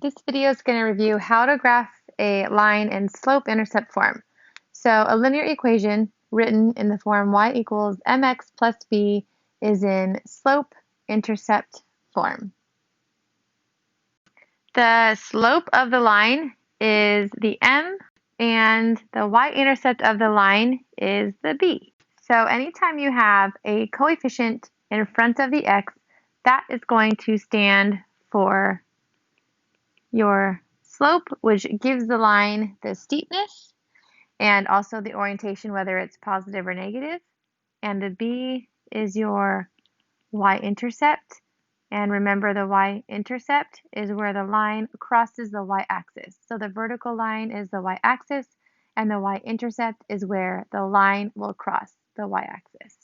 This video is going to review how to graph a line in slope-intercept form. So a linear equation written in the form y equals mx plus b is in slope-intercept form. The slope of the line is the m, and the y-intercept of the line is the b. So anytime you have a coefficient in front of the x, that is going to stand for your slope, which gives the line the steepness and also the orientation, whether it's positive or negative. And the b is your y-intercept. And remember, the y-intercept is where the line crosses the y-axis. So the vertical line is the y-axis, and the y-intercept is where the line will cross the y-axis.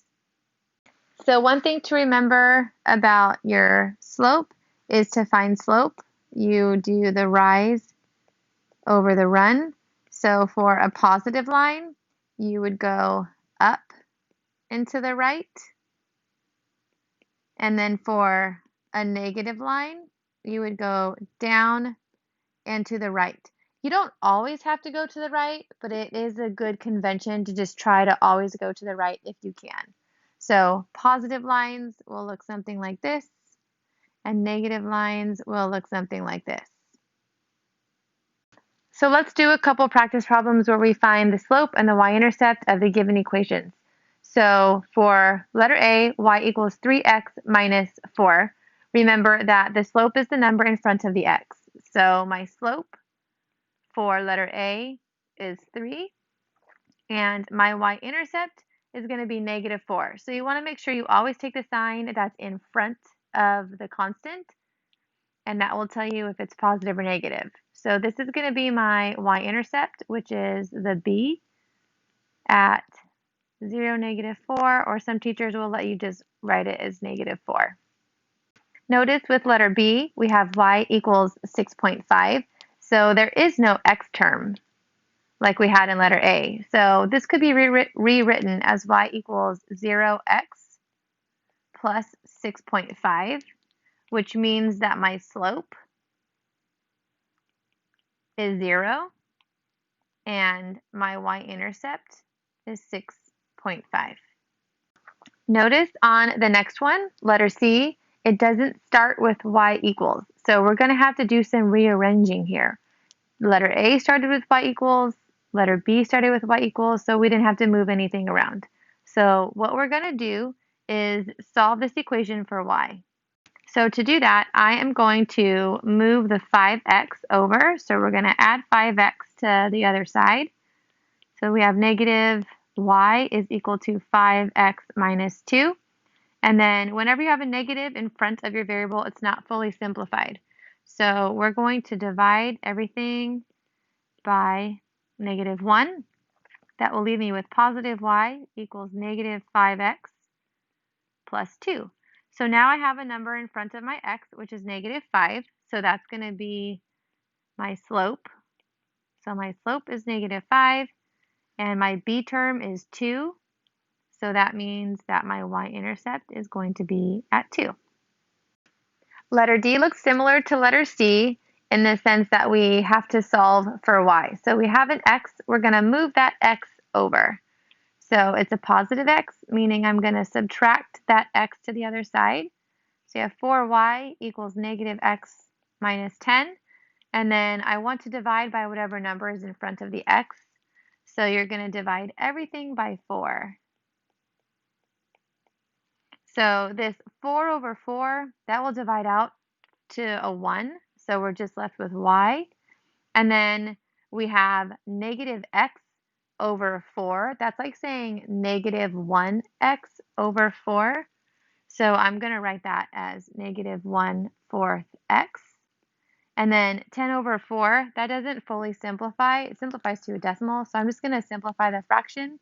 So one thing to remember about your slope is to find slope, you do the rise over the run. So for a positive line, you would go up and to the right. And then for a negative line, you would go down and to the right. You don't always have to go to the right, but it is a good convention to just try to always go to the right if you can. So positive lines will look something like this, and negative lines will look something like this. So let's do a couple practice problems where we find the slope and the y-intercept of the given equations. So for letter A, y equals 3x minus 4. Remember that the slope is the number in front of the x. So my slope for letter A is 3, and my y-intercept is going to be negative 4. So you want to make sure you always take the sign that's in front of the constant, and that will tell you if it's positive or negative. So this is going to be my y-intercept, which is the b at 0, negative 4, or some teachers will let you just write it as negative 4. Notice with letter B, we have y equals 6.5, so there is no x term like we had in letter A. So this could be rewritten as y equals 0x plus 6.5, which means that my slope is 0 and my y-intercept is 6.5. Notice on the next one, letter C, it doesn't start with y equals. So we're going to have to do some rearranging here. Letter A started with y equals, letter B started with y equals, so we didn't have to move anything around. So what we're going to do is solve this equation for y. So to do that, I am going to move the 5x over. So we're going to add 5x to the other side. So we have negative y is equal to 5x minus 2. And then whenever you have a negative in front of your variable, it's not fully simplified. So we're going to divide everything by negative 1. That will leave me with positive y equals negative 5x plus 2. So now I have a number in front of my x, which is negative 5. So that's going to be my slope. So my slope is negative 5, and my b term is 2. So that means that my y-intercept is going to be at 2. Letter D looks similar to letter C in the sense that we have to solve for y. So we have an x. We're going to move that x over. So it's a positive x, meaning I'm going to subtract that x to the other side. So you have 4y equals negative x minus 10. And then I want to divide by whatever number is in front of the x. So you're going to divide everything by 4. So this 4 over 4, that will divide out to a 1. So we're just left with y. And then we have negative x over 4. That's like saying negative 1x over 4. So I'm going to write that as negative 1/4 x. And then 10 over 4, that doesn't fully simplify. It simplifies to a decimal. So I'm just going to simplify the fraction.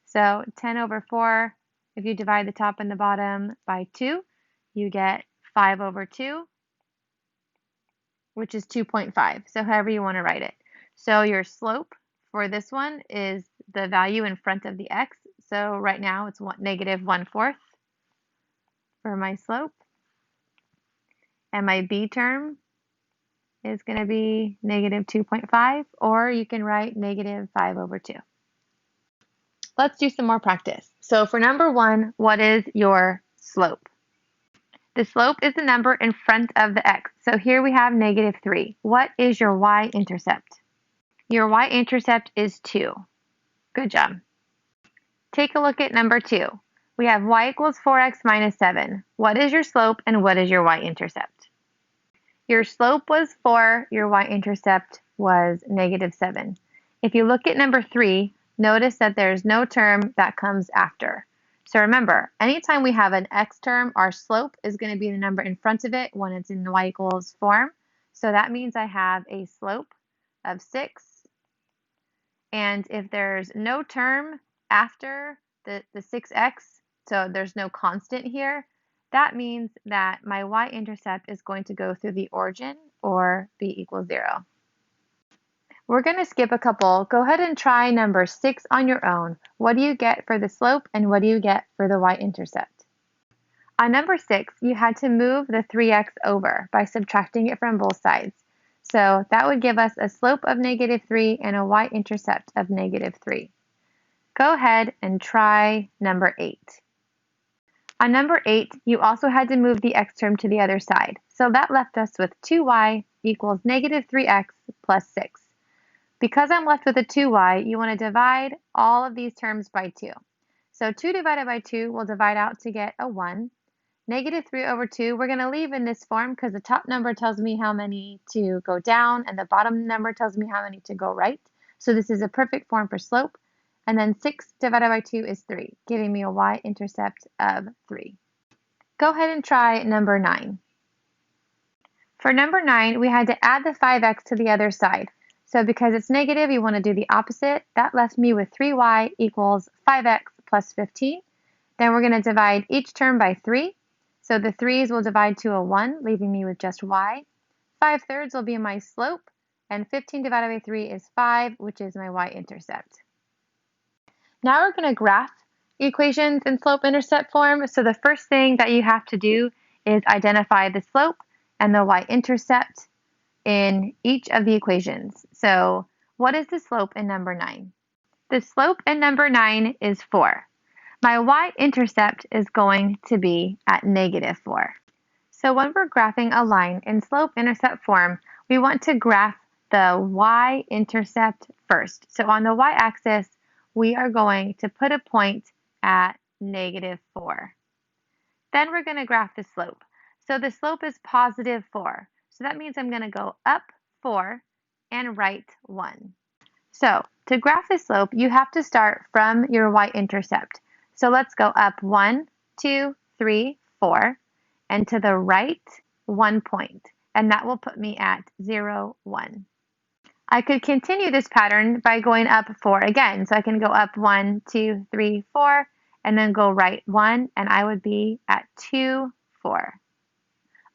So 10 over 4, if you divide the top and the bottom by 2, you get 5 over 2, which is 2.5. So however you want to write it. So your slope for this one is the value in front of the x. So right now it's negative 1/4 for my slope. And my b term is going to be negative 2.5, or you can write negative 5 over 2. Let's do some more practice. So for number 1, what is your slope? The slope is the number in front of the x. So here we have negative 3. What is your y-intercept? Your y-intercept is 2. Good job. Take a look at number 2. We have y equals 4x minus 7. What is your slope and what is your y-intercept? Your slope was 4. Your y-intercept was negative 7. If you look at number 3, notice that there's no term that comes after. So remember, anytime we have an x term, our slope is going to be the number in front of it when it's in the y equals form. So that means I have a slope of 6. And if there's no term after the 6x, so there's no constant here, that means that my y-intercept is going to go through the origin or b equals 0. We're going to skip a couple. Go ahead and try number 6 on your own. What do you get for the slope and what do you get for the y-intercept? On number 6, you had to move the 3x over by subtracting it from both sides. So that would give us a slope of negative 3 and a y-intercept of negative 3. Go ahead and try number 8. On number 8, you also had to move the x term to the other side. So that left us with 2y equals negative 3x plus 6. Because I'm left with a 2y, you want to divide all of these terms by 2. So 2 divided by 2 will divide out to get a 1. Negative 3 over 2, we're going to leave in this form because the top number tells me how many to go down and the bottom number tells me how many to go right. So this is a perfect form for slope. And then 6 divided by 2 is 3, giving me a y-intercept of 3. Go ahead and try number 9. For number 9, we had to add the 5x to the other side. So because it's negative, you want to do the opposite. That left me with 3y equals 5x plus 15. Then we're going to divide each term by 3. So the 3's will divide to a 1, leaving me with just y. 5/3 will be my slope, and 15 divided by 3 is 5, which is my y-intercept. Now we're going to graph equations in slope-intercept form. So the first thing that you have to do is identify the slope and the y-intercept in each of the equations. So what is the slope in number 9? The slope in number 9 is 4. My y-intercept is going to be at negative 4. So when we're graphing a line in slope-intercept form, we want to graph the y-intercept first. So on the y-axis, we are going to put a point at negative 4. Then we're going to graph the slope. So the slope is positive 4. So that means I'm going to go up 4 and right 1. So to graph the slope, you have to start from your y-intercept. So let's go up 1, 2, 3, 4, and to the right 1 point. And that will put me at 0, 1. I could continue this pattern by going up 4 again. So I can go up 1, 2, 3, 4, and then go right 1, and I would be at 2, 4.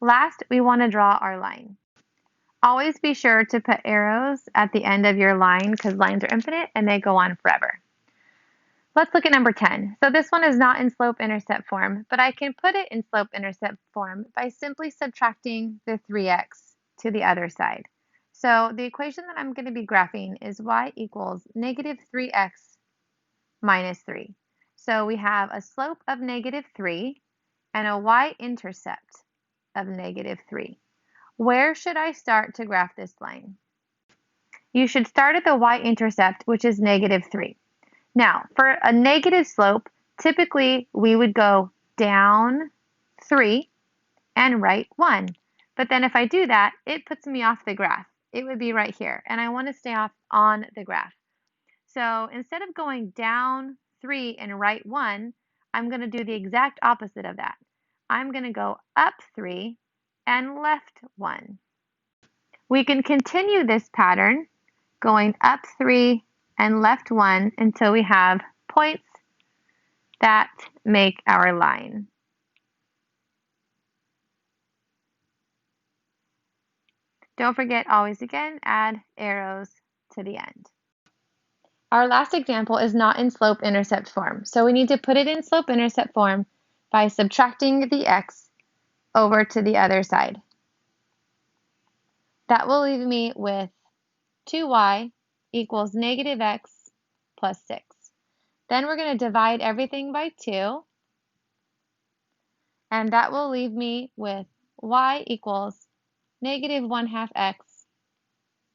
Last, we want to draw our line. Always be sure to put arrows at the end of your line because lines are infinite and they go on forever. Let's look at number 10. So this one is not in slope-intercept form, but I can put it in slope-intercept form by simply subtracting the 3x to the other side. So the equation that I'm going to be graphing is y equals negative 3x minus 3. So we have a slope of negative 3 and a y-intercept of negative 3. Where should I start to graph this line? You should start at the y-intercept, which is negative 3. Now, for a negative slope, typically we would go down 3 and right 1. But then if I do that, it puts me off the graph. It would be right here, and I want to stay off on the graph. So instead of going down 3 and right 1, I'm going to do the exact opposite of that. I'm going to go up 3 and left 1. We can continue this pattern going up 3 and left 1 until we have points that make our line. Don't forget, always again, add arrows to the end. Our last example is not in slope-intercept form, so we need to put it in slope-intercept form by subtracting the x over to the other side. That will leave me with 2y equals negative x plus 6. Then we're going to divide everything by 2, and that will leave me with y equals negative 1/2 x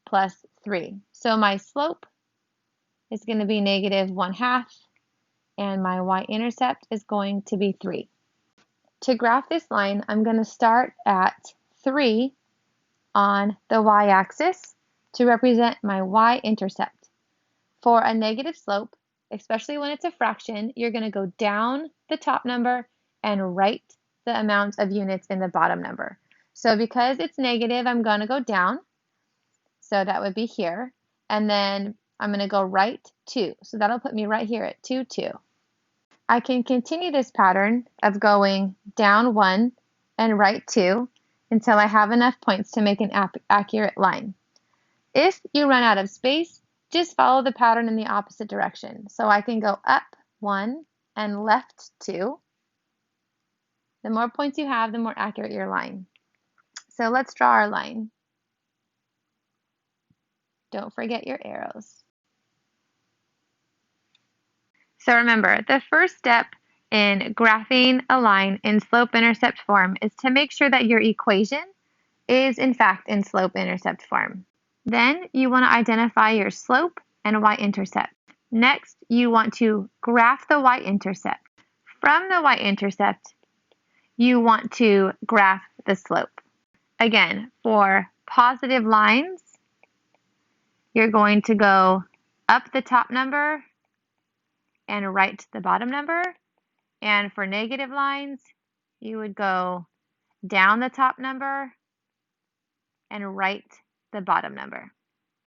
plus 3. So my slope is going to be negative 1/2, and my y-intercept is going to be 3. To graph this line, I'm going to start at 3 on the y-axis to represent my y-intercept. For a negative slope, especially when it's a fraction, you're going to go down the top number and write the amount of units in the bottom number. So because it's negative, I'm going to go down. So that would be here. And then I'm going to go right 2. So that'll put me right here at 2, 2. I can continue this pattern of going down 1 and right 2 until I have enough points to make an accurate line. If you run out of space, just follow the pattern in the opposite direction. So I can go up 1 and left 2. The more points you have, the more accurate your line. So let's draw our line. Don't forget your arrows. So remember, the first step in graphing a line in slope-intercept form is to make sure that your equation is in fact in slope-intercept form. Then you want to identify your slope and y-intercept. Next, you want to graph the y-intercept. From the y-intercept, you want to graph the slope. Again, for positive lines, you're going to go up the top number and right the bottom number. And for negative lines, you would go down the top number and right the bottom number.